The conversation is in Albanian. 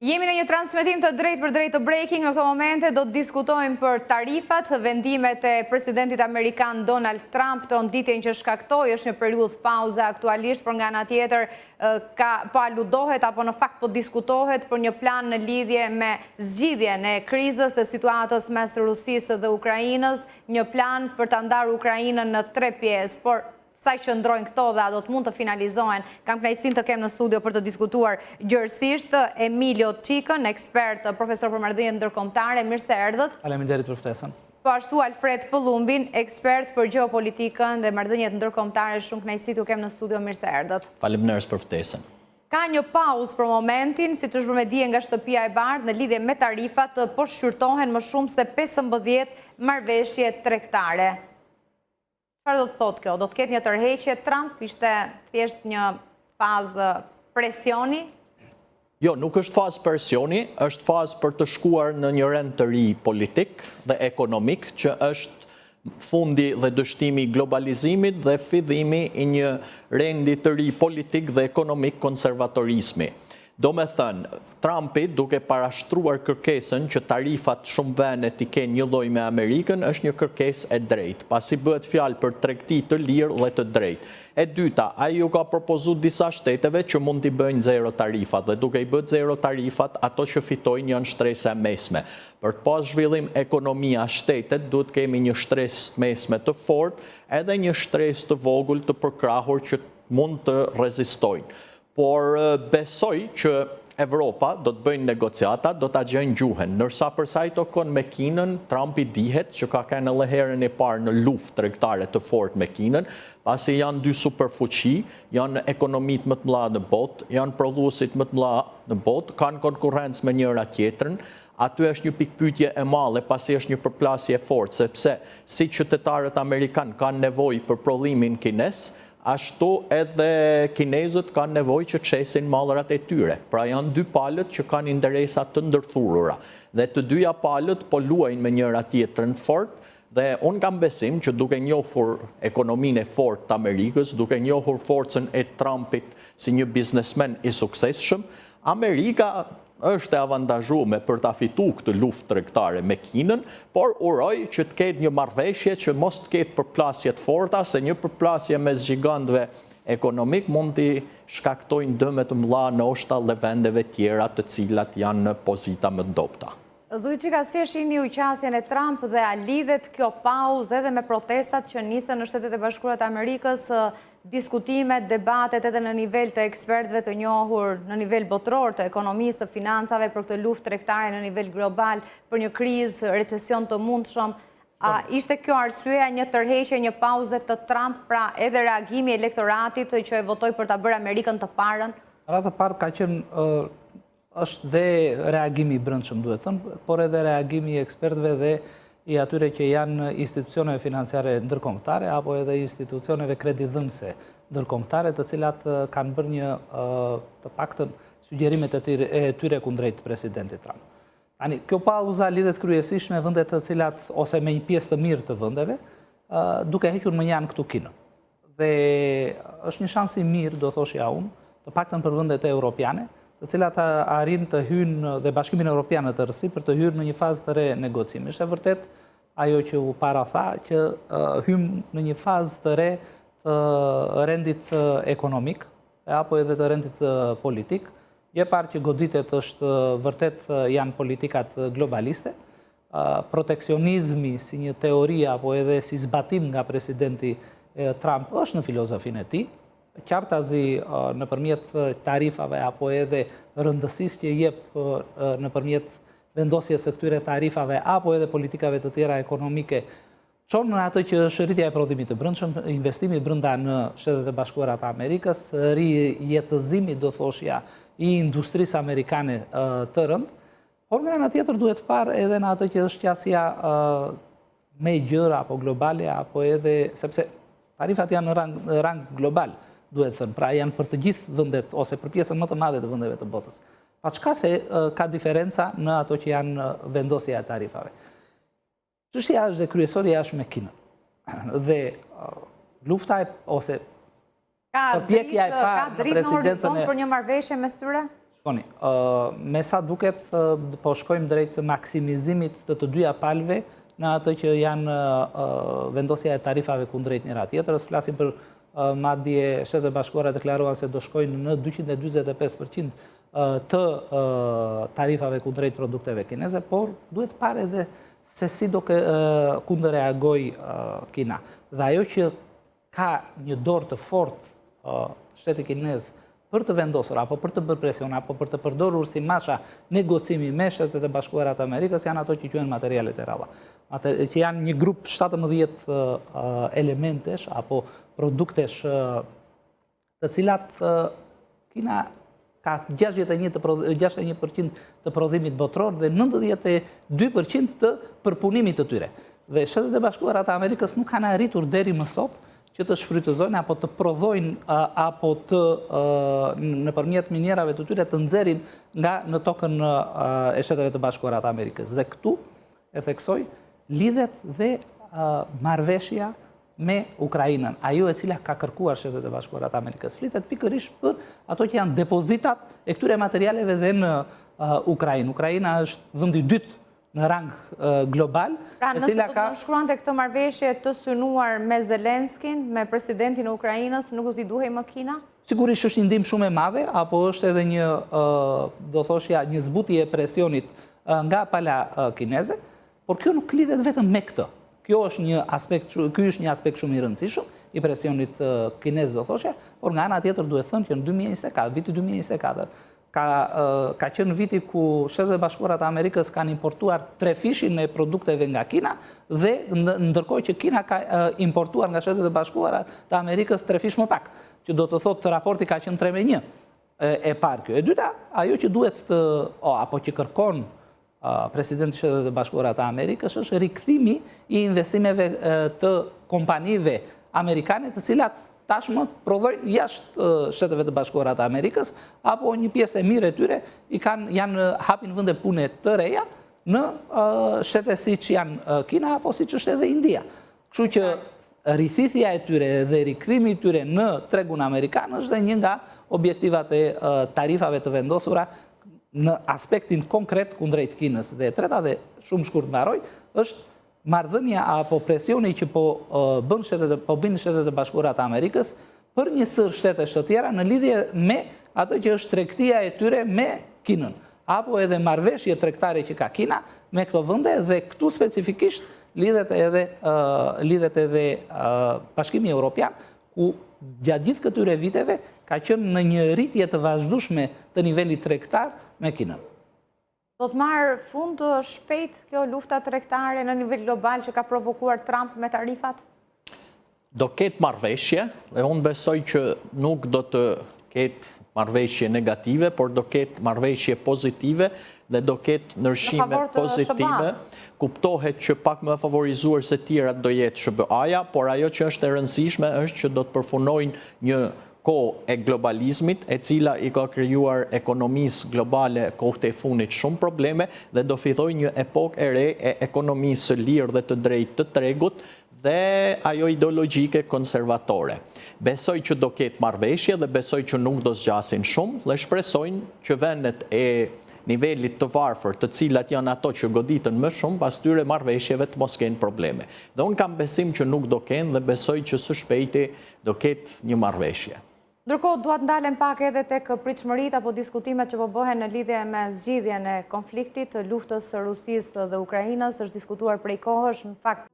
Jemi në një transmetim të drejt për drejt të breaking. Në këto momente do të diskutojmë për tarifat, vendimet e presidentit Amerikan Donald Trump, tronditjen që shkaktoi, është një periudhë pauze aktualisht, por nga ana tjetër po aludohet apo në fakt po diskutohet për një plan në lidhje me zgjidhjen e krizës e situatës mes Rusisë dhe Ukrainës, një plan për ta ndarë Ukrainën në 3 pjesë, por sa që ndrojnë këto dhe do të mund të finalizohen. Kam kënaqësinë të kem në studio për të diskutuar gjërësisht Emilio Çikën, ekspert, profesor për marrëdhënie ndërkombëtare. Mirë se erdhët. Faleminderit për ftesën. Po ashtu Alfred Pëllumbin, ekspert për gjeopolitikën dhe marrëdhëniet ndërkombëtare. Shumë kënaqësi të kem në studio. Mirë se erdhët. Faleminderit për ftesën. Ka një pauzë për momentin, siç është bërë me dije nga Shtëpia e Bardhë në lidhje me tarifat, po shqyrtohen më shumë se 15 marrëveshje tregtare. Çfarë do të thotë kjo? Do të ketë një tërheqje? Trump ishte thjesht një fazë presioni? Jo, nuk është fazë presioni, është fazë për të shkuar në një rend të ri politik dhe ekonomik, që është fundi dhe dështimi i globalizimit dhe fillimi i një rendi të ri politik dhe ekonomik konservatorizmi. Do me thënë, Trumpi, duke parashtruar kërkesën që tarifat shumë vende t'i kenë një lloj me Amerikën, është një kërkesë e drejtë, pasi bëhet fjalë për tregti të lirë dhe të drejtë. E dyta, ai u ka propozuar disa shteteve që mund t'i bëjnë zero tarifat, dhe duke i bërë zero tarifat, ato që fitojnë janë shtresa mesme. Për të pas zhvillim ekonomia shtetet, duhet kemi një shtresë mesme të fortë, edhe një shtresë të vogël të përkrahur që mund të rezistojnë. Por besoj që Evropa do të bëjnë negociata, do të gjejnë gjuhën. Nërsa përsa i tokon me Kinën, Trumpi dihet që ka kanë edhe herën e parë në luftë tregtare të fortë me Kinën, pasi janë dy superfuqi, janë ekonomitë më të mëdha në botë, janë prodhuesit më të mëdha në botë, kanë konkurrencë me njëra tjetrën. Aty është një pikpyetje e madhe, pasi është një përplasje e fortë, sepse si qytetarët amerikanë kanë nevojë për prodhimin kines, ashtu edhe kinezët kanë nevojë që çesin mallrat e tyre. Pra janë dy palët që kanë interesa të ndërthurura. Dhe të dyja palët po luajnë me njëra tjetrën fort, dhe unë kam besim që duke njohur ekonominë e fortë të Amerikës, duke njohur forcën e Trumpit si një biznesmen i suksesshëm, Amerika është e avantazhuar për ta fituar këtë luftë tregtare me Kinën, por uroj që të ketë një marrëveshje që mos të ketë përplasje të forta, se një përplasje mes gjigantëve ekonomik mund të shkaktojnë dëme të mëdha në oshta dhe vendeve tjera të cilat janë në pozita më të dobta. Zoti Çika, si e shihni uqasjen e Trump dhe a lidhet kjo pauzë edhe me protestat që nisën në Shtetet e Bashkuara të Amerikës, diskutimet, debatet edhe në nivel të ekspertëve të njohur në nivel botror, të ekonomisë, të financave për këtë luftë tregtare në nivel global, për një krizë, recesion të mundshëm? A ishte kjo arsyeja, një tërheqje, një pauzë të Trump, pra edhe reagimi i elektoratit që e votoi për ta bërë Amerikën të parën? Para të parë ka qenë është dhe reagimi i brendshëm, duhet thënë, por edhe reagimi i ekspertëve dhe i atyre që janë institucioneve financiare ndërkombëtare apo edhe institucioneve kreditdhënëse ndërkombëtare, të cilat kanë bërë një të paktën sugjerimet e tyre kundrejt presidentit Trump. Tani, kjo pauza lidhet kryesisht me vende të cilat ose me një pjesë të mirë të vendeve, duke hequr më janë këtu Kinën. Dhe është një shans i mirë, do thoshja unë, të paktën për vendet europiane, të cilat arrin të hyjnë dhe Bashkimin Evropian në tërësi për të hyrë në një fazë të re negocimi. Është vërtet ajo që u para tha, që hyjmë në një fazë të re të rendit ekonomik apo edhe të rendit politik. Gjë e parë që goditet është vërtet janë politikat globaliste. Proteksionizmi si një teori apo edhe si zbatim nga presidenti Trump është në filozofinë e tij. Qartazi nëpërmjet tarifave apo edhe rëndësisë që jep nëpërmjet vendosjes së këtyre tarifave apo edhe politikave të tjera ekonomike, çon në atë që është rritja e prodhimit të brendshëm, investimi brenda në Shtetet e Bashkuara të Amerikës, rijetëzimi, do thoshja, i industrisë amerikane të rënd, por nga ana tjetër duhet parë edhe në atë që është qasja me gjëra apo globale apo edhe sepse tarifat janë në rang global, duhet thënë, pra janë për të gjithë vendet ose për pjesën më të madhe të vendeve të botës. Pa çka se ka diferenca në ato që janë vendosja e tarifave. Çështja është dhe kryesorja është me Kinën. Dhe lufta ose përpjekja e parë në presidencën për një marrëveshje mes tyre? Shkoni, me sa duket, po shkojmë drejt maksimizimit të dyja palëve në atë që janë vendosja e tarifave kundrejt njëra tjetrës. Flasim për madje Shtetet e Bashkuara deklaruan se do shkojnë në 245% të tarifave kundrejt produkteve kineze, por duhet parë edhe se si do kundërreagoj Kina. Dhe ajo që ka një dorë të fortë shteti kinez për të vendosur, apo për të bërë presion, apo për të përdorur si masha negocimi me Shtetet e Bashkuara të Amerikës, janë ato që quhen materialet e ralla. Që janë një grup 17 elementesh, apo produktesh të cilat Kina ka 61% të prodhimit botror dhe 92% të përpunimit të tyre. Dhe Shtetet e Bashkuara të Amerikës nuk kanë arritur deri më sot që të shfrytëzojnë apo të prodhojnë apo të nëpërmjet minjerave të tyre të nxjerrin nga në tokën e Shteteve të Bashkuara të Amerikës. Dhe këtu e theksoj lidhet dhe marrëveshja me Ukrainën, ajo e cila ka kërkuar Shtetet e Bashkuara të Amerikës. Flitet pikërisht për ato që janë depozitat e këtyre materialeve dhe në Ukrainë. Ukraina është vendi i dytë në rang global. Pra nëse do të nënshkruante këtë marrëveshje të synuar me Zelenskin, me presidentin e Ukrainës, nuk do t'i duhej më Kina? Sigurisht është një ndihmë shumë e madhe, apo është edhe një, do thoshja, një zbutje e presionit nga pala kineze, por kjo nuk lidhet vetëm me këtë. Ky është një aspekt shumë i rëndësishëm i presionit kinez, do thoshja, por nga ana tjetër duhet thënë që në 2024, viti 2024, ka qenë viti ku Shtetet e Bashkuara të Amerikës kanë importuar trefishin e produkteve nga Kina dhe ndërkohë që Kina ka importuar nga Shtetet e Bashkuara të Amerikës trefish më pak, që do të thotë raporti ka qenë 3-1 e parë kjo. E dyta, ajo që duhet të, apo që kërkon presidenti i Shtetet e Bashkuara të Amerikës është rikthimi i investimeve të kompanive amerikane të cilat tashmë prodhojnë jashtë Shteteve të Bashkuara të Amerikës, apo një pjesë e mirë e tyre janë hapin vende pune të reja në shtete siç janë Kina apo siç është edhe India. Kështu që rithithja e tyre dhe rikthimi i tyre në tregun amerikan është dhe një nga objektivat e tarifave të vendosura në aspektin konkret kundrejt Kinës. Dhe e treta dhe shumë shkurt mbaroj është marrëdhënia apo presioni që po bëjnë Shtetet e Bashkuara të Amerikës për një sër shtetesh të tjera në lidhje me ato që është tregtia e tyre me Kinën, apo edhe marrëveshje tregtare që ka Kina me këto vende, dhe këtu specifikisht lidhet edhe Bashkimi Evropian, ku gjatë gjithë këtyre viteve ka qenë në një rritje të vazhdueshme të nivelit tregtar me Kinën. Do të marrë fund shpejt kjo lufta tregtare në nivel global që ka provokuar Trump me tarifat? Do ketë marrëveshje, dhe unë besoj që nuk do të ketë marrëveshje negative, por do ketë marrëveshje pozitive dhe do ketë ndryshime pozitive. Kuptohet që pak më favorizuar se tjerat do jetë SBA-ja, por ajo që është e rëndësishme është që do të përfunojnë një kohë e globalizmit, e cila i ka krijuar ekonomisë globale kohët e fundit shumë probleme, dhe do fillojë një epokë e re e ekonomisë së lirë dhe të drejtë të tregut dhe ajo ideologjike konservatore. Besoj që do ketë marrëveshje dhe besoj që nuk do zgjasin shumë, dhe shpresojnë që vendet e nivelit të varfër, të cilat janë ato që goditën më shumë, pas tyre marrëveshjeve të mos kenë probleme. Dhe unë kam besim që nuk do kenë dhe besoj që së shpejti do ketë një marrëveshje. Ndërkohë, duat ndalen pak edhe tek pritshmëritë apo diskutimet që po bëhen në lidhje me zgjidhjen e konfliktit, luftës së Rusisë dhe Ukrainës, është diskutuar prej kohësh, në fakt